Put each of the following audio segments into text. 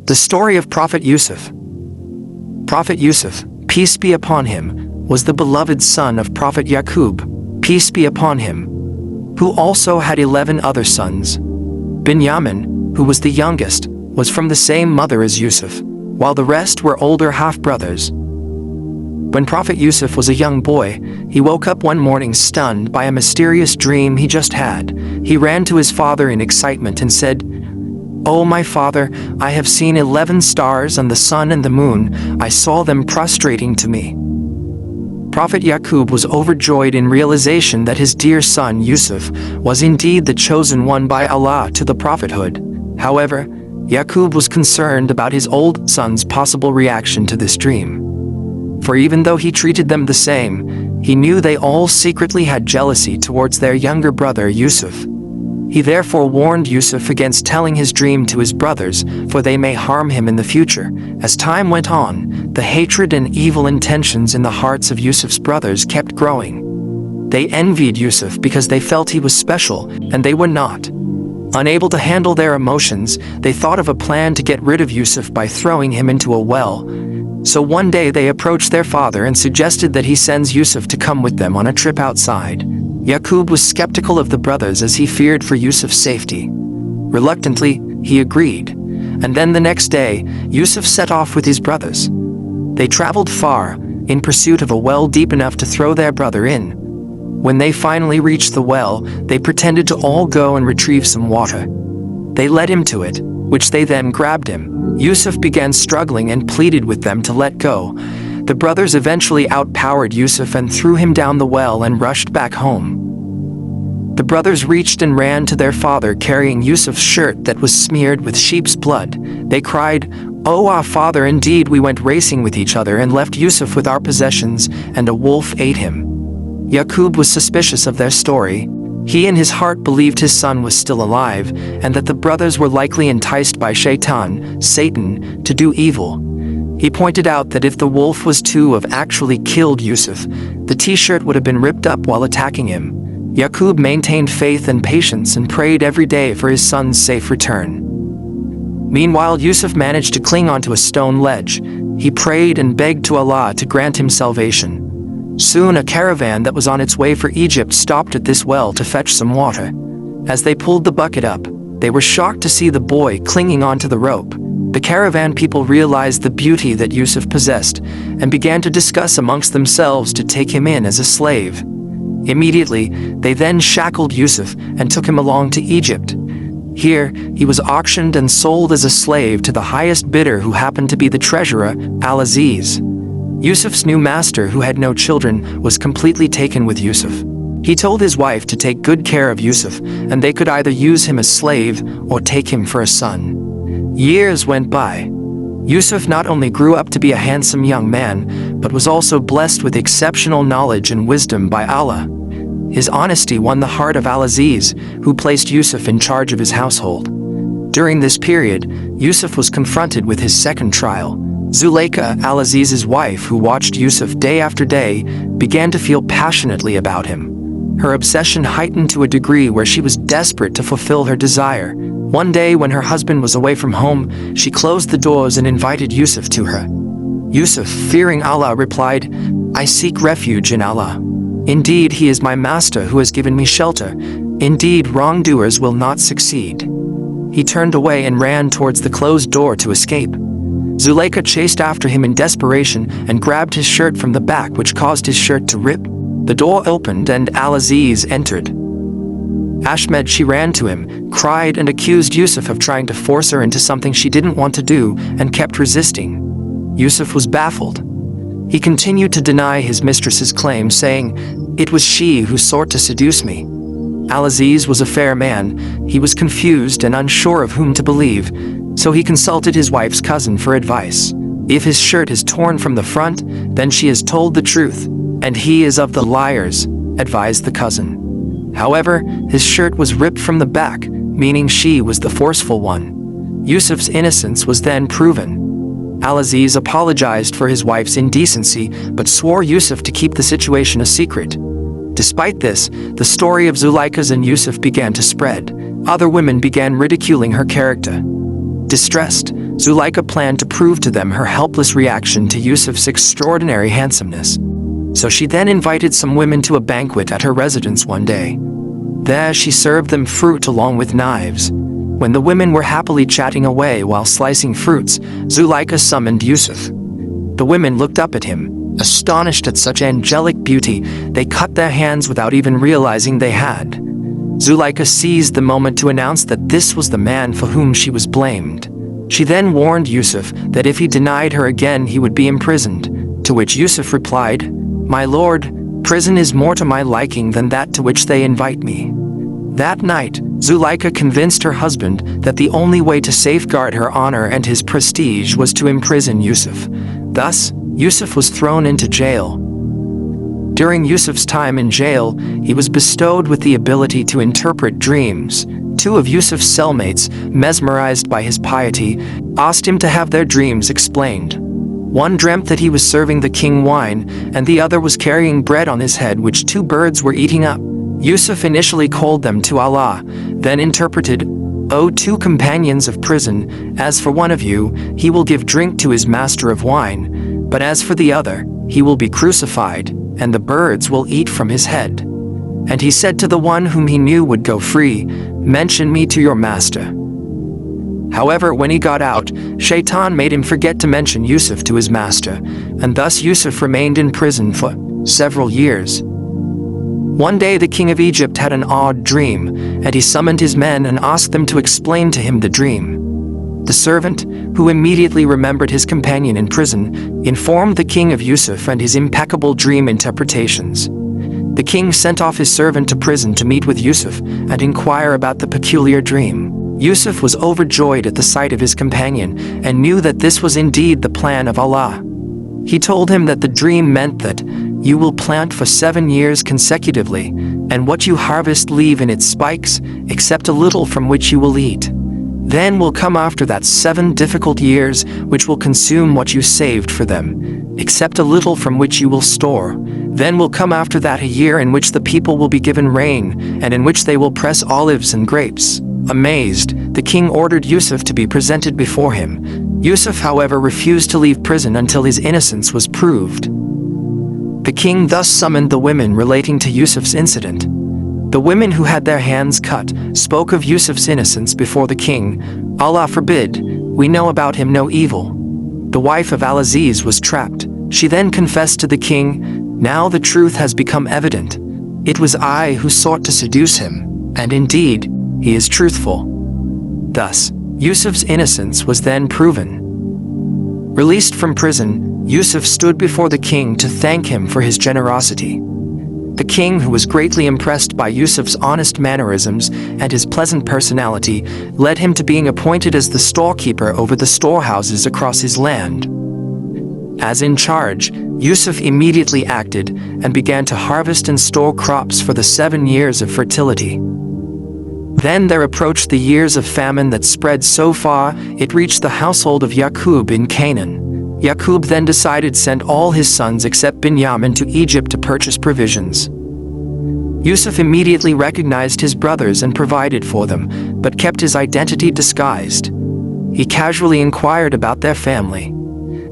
The story of Prophet Yusuf. Prophet Yusuf, peace be upon him, was the beloved son of Prophet Yaqub, peace be upon him, who also had 11 other sons. Binyamin, who was the youngest, was from the same mother as Yusuf, while the rest were older half-brothers. When Prophet Yusuf was a young boy, he woke up one morning stunned by a mysterious dream he just had. He ran to his father in excitement and said, "Oh, my father, I have seen 11 stars and the sun and the moon. I saw them prostrating to me." Prophet Yaqub was overjoyed in realization that his dear son Yusuf was indeed the chosen one by Allah to the prophethood. However, Yaqub was concerned about his old son's possible reaction to this dream. For even though he treated them the same, he knew they all secretly had jealousy towards their younger brother Yusuf. He therefore warned Yusuf against telling his dream to his brothers, for they may harm him in the future. As time went on, the hatred and evil intentions in the hearts of Yusuf's brothers kept growing. They envied Yusuf because they felt he was special, and they were not. Unable to handle their emotions, they thought of a plan to get rid of Yusuf by throwing him into a well. So one day they approached their father and suggested that he sends Yusuf to come with them on a trip outside. Yaqub was skeptical of the brothers as he feared for Yusuf's safety. Reluctantly, he agreed. And then the next day, Yusuf set off with his brothers. They traveled far, in pursuit of a well deep enough to throw their brother in. When they finally reached the well, they pretended to all go and retrieve some water. They led him to it, which they then grabbed him. Yusuf began struggling and pleaded with them to let go. The brothers eventually outpowered Yusuf and threw him down the well and rushed back home. The brothers reached and ran to their father carrying Yusuf's shirt that was smeared with sheep's blood. They cried, "Oh, our father, indeed we went racing with each other and left Yusuf with our possessions, and a wolf ate him." Yaqub was suspicious of their story. He in his heart believed his son was still alive, and that the brothers were likely enticed by Satan, to do evil. He pointed out that if the wolf was to have actually killed Yusuf, the t-shirt would have been ripped up while attacking him. Yaqub maintained faith and patience and prayed every day for his son's safe return. Meanwhile, Yusuf managed to cling onto a stone ledge. He prayed and begged to Allah to grant him salvation. Soon a caravan that was on its way for Egypt stopped at this well to fetch some water. As they pulled the bucket up, they were shocked to see the boy clinging onto the rope. The caravan people realized the beauty that Yusuf possessed and began to discuss amongst themselves to take him in as a slave. Immediately, they then shackled Yusuf and took him along to Egypt. Here, he was auctioned and sold as a slave to the highest bidder, who happened to be the treasurer, Al-Aziz. Yusuf's new master, who had no children, was completely taken with Yusuf. He told his wife to take good care of Yusuf, and they could either use him as slave or take him for a son. Years went by. Yusuf not only grew up to be a handsome young man, but was also blessed with exceptional knowledge and wisdom by Allah. His honesty won the heart of Al-Aziz, who placed Yusuf in charge of his household. During this period, Yusuf was confronted with his second trial. Zuleika, Al-Aziz's wife, who watched Yusuf day after day, began to feel passionately about him. Her obsession heightened to a degree where she was desperate to fulfill her desire. One day, when her husband was away from home, she closed the doors and invited Yusuf to her. Yusuf, fearing Allah, replied, "I seek refuge in Allah. Indeed, He is my master who has given me shelter. Indeed, wrongdoers will not succeed." He turned away and ran towards the closed door to escape. Zuleika chased after him in desperation and grabbed his shirt from the back, which caused his shirt to rip. The door opened and Al-Aziz entered. Ashmed, she ran to him, cried and accused Yusuf of trying to force her into something she didn't want to do, and kept resisting. Yusuf was baffled. He continued to deny his mistress's claim, saying, "It was she who sought to seduce me." Al-Aziz was a fair man. He was confused and unsure of whom to believe, so he consulted his wife's cousin for advice. If his shirt is torn from the front, then she has told the truth, and he is of the liars, advised the cousin. However, his shirt was ripped from the back, meaning she was the forceful one. Yusuf's innocence was then proven. Al-Aziz apologized for his wife's indecency, but swore Yusuf to keep the situation a secret. Despite this, the story of Zuleika's and Yusuf began to spread. Other women began ridiculing her character. Distressed, Zuleika planned to prove to them her helpless reaction to Yusuf's extraordinary handsomeness. So she then invited some women to a banquet at her residence one day. There she served them fruit along with knives. When the women were happily chatting away while slicing fruits, Zuleika summoned Yusuf. The women looked up at him, astonished at such angelic beauty. They cut their hands without even realizing they had. Zuleika seized the moment to announce that this was the man for whom she was blamed. She then warned Yusuf that if he denied her again he would be imprisoned, to which Yusuf replied, "My lord, prison is more to my liking than that to which they invite me." That night, Zuleika convinced her husband that the only way to safeguard her honor and his prestige was to imprison Yusuf. Thus, Yusuf was thrown into jail. During Yusuf's time in jail, he was bestowed with the ability to interpret dreams. Two of Yusuf's cellmates, mesmerized by his piety, asked him to have their dreams explained. One dreamt that he was serving the king wine, and the other was carrying bread on his head which two birds were eating up. Yusuf initially called them to Allah, then interpreted, "O two companions of prison, as for one of you, he will give drink to his master of wine, but as for the other, he will be crucified, and the birds will eat from his head." And he said to the one whom he knew would go free, "Mention me to your master." However, when he got out, Shaitan made him forget to mention Yusuf to his master, and thus Yusuf remained in prison for several years. One day the king of Egypt had an odd dream, and he summoned his men and asked them to explain to him the dream. The servant, who immediately remembered his companion in prison, informed the king of Yusuf and his impeccable dream interpretations. The king sent off his servant to prison to meet with Yusuf and inquire about the peculiar dream. Yusuf was overjoyed at the sight of his companion and knew that this was indeed the plan of Allah. He told him that the dream meant that you will plant for 7 years consecutively, and what you harvest leave in its spikes, except a little from which you will eat. Then will come after that 7 difficult years, which will consume what you saved for them, except a little from which you will store. Then will come after that a year in which the people will be given rain, and in which they will press olives and grapes. Amazed, the king ordered Yusuf to be presented before him. Yusuf, however, refused to leave prison until his innocence was proved. The king thus summoned the women relating to Yusuf's incident. The women who had their hands cut spoke of Yusuf's innocence before the king. "Allah forbid, we know about him no evil." The wife of Al-Aziz was trapped. She then confessed to the king, "Now the truth has become evident. It was I who sought to seduce him, and indeed, he is truthful." Thus, Yusuf's innocence was then proven. Released from prison, Yusuf stood before the king to thank him for his generosity. The king, who was greatly impressed by Yusuf's honest mannerisms and his pleasant personality, led him to being appointed as the storekeeper over the storehouses across his land. As in charge, Yusuf immediately acted and began to harvest and store crops for the 7 years of fertility. Then there approached the years of famine that spread so far it reached the household of Yaqub in Canaan. Yaqub then decided to send all his sons except Binyamin to Egypt to purchase provisions. Yusuf immediately recognized his brothers and provided for them, but kept his identity disguised. He casually inquired about their family.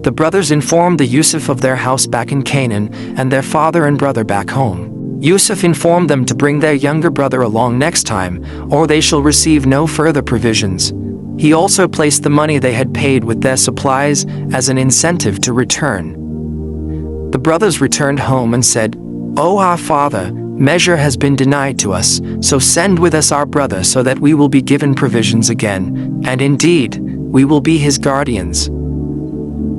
The brothers informed the Yusuf of their house back in Canaan and their father and brother back home. Yusuf informed them to bring their younger brother along next time, or they shall receive no further provisions. He also placed the money they had paid with their supplies as an incentive to return. The brothers returned home and said, "O our father, measure has been denied to us, so send with us our brother so that we will be given provisions again, and indeed, we will be his guardians."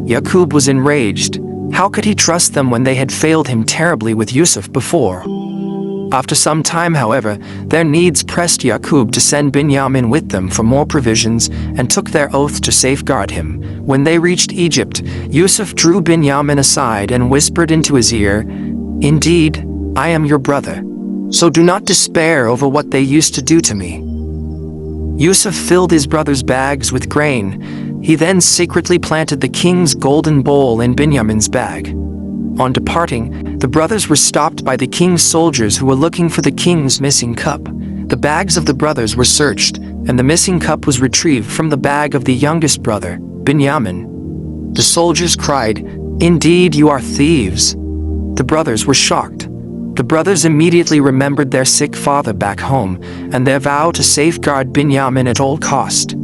Yaqub was enraged. How could he trust them when they had failed him terribly with Yusuf before? After some time, however, their needs pressed Yaqub to send Binyamin with them for more provisions and took their oath to safeguard him. When they reached Egypt, Yusuf drew Binyamin aside and whispered into his ear, "Indeed, I am your brother, so do not despair over what they used to do to me." Yusuf filled his brother's bags with grain. He then secretly planted the king's golden bowl in Binyamin's bag. On departing, the brothers were stopped by the king's soldiers who were looking for the king's missing cup. The bags of the brothers were searched, and the missing cup was retrieved from the bag of the youngest brother. Binyamin. The soldiers cried, "Indeed, you are thieves." The brothers were shocked. The brothers immediately remembered their sick father back home and their vow to safeguard Binyamin at all cost.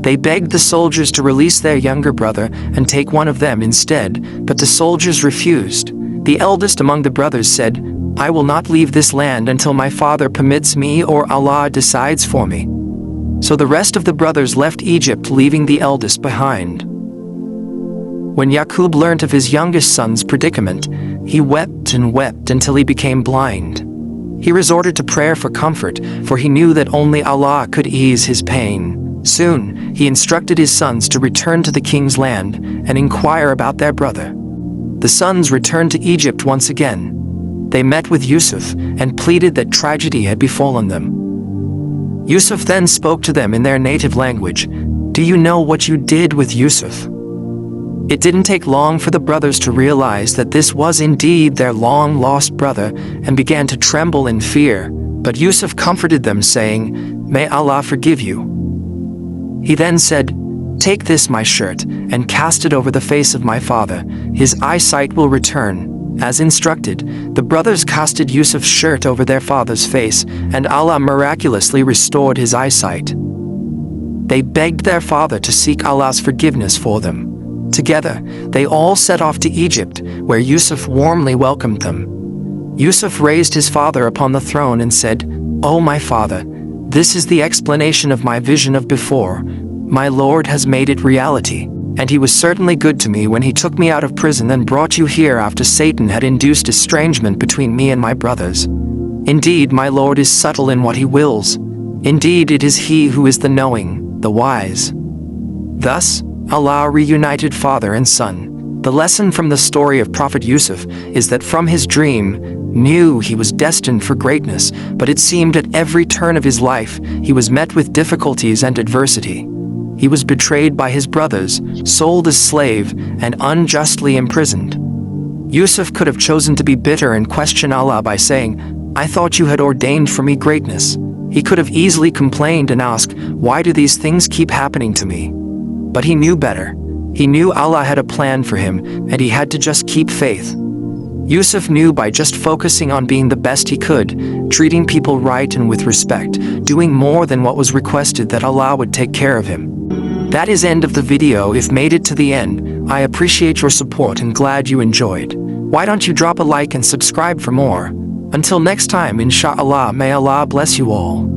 They begged the soldiers to release their younger brother and take one of them instead, but the soldiers refused. The eldest among the brothers said, "I will not leave this land until my father permits me or Allah decides for me." So the rest of the brothers left Egypt, leaving the eldest behind. When Yaqub learnt of his youngest son's predicament, he wept and wept until he became blind. He resorted to prayer for comfort, for he knew that only Allah could ease his pain. Soon, he instructed his sons to return to the king's land and inquire about their brother. The sons returned to Egypt once again. They met with Yusuf and pleaded that tragedy had befallen them. Yusuf then spoke to them in their native language. "Do you know what you did with Yusuf?" It didn't take long for the brothers to realize that this was indeed their long-lost brother and began to tremble in fear, but Yusuf comforted them, saying, "May Allah forgive you." He then said, "Take this, my shirt, and cast it over the face of my father. His eyesight will return." As instructed, the brothers casted Yusuf's shirt over their father's face, and Allah miraculously restored his eyesight. They begged their father to seek Allah's forgiveness for them. Together, they all set off to Egypt, where Yusuf warmly welcomed them. Yusuf raised his father upon the throne and said, "O my father, this is the explanation of my vision of before. My Lord has made it reality, and he was certainly good to me when he took me out of prison and brought you here after Satan had induced estrangement between me and my brothers. Indeed, my Lord is subtle in what he wills. Indeed, it is he who is the knowing, the wise." Thus, Allah reunited father and son. The lesson from the story of Prophet Yusuf is that from his dream, knew he was destined for greatness, but it seemed at every turn of his life, he was met with difficulties and adversity. He was betrayed by his brothers, sold as slave, and unjustly imprisoned. Yusuf could have chosen to be bitter and question Allah by saying, "I thought you had ordained for me greatness." He could have easily complained and asked, "Why do these things keep happening to me?" But he knew better. He knew Allah had a plan for him, and he had to just keep faith. Yusuf knew by just focusing on being the best he could, treating people right and with respect, doing more than what was requested, that Allah would take care of him. That is end of the video. If made it to the end, I appreciate your support and glad you enjoyed. Why don't you drop a like and subscribe for more? Until next time, inshallah, may Allah bless you all.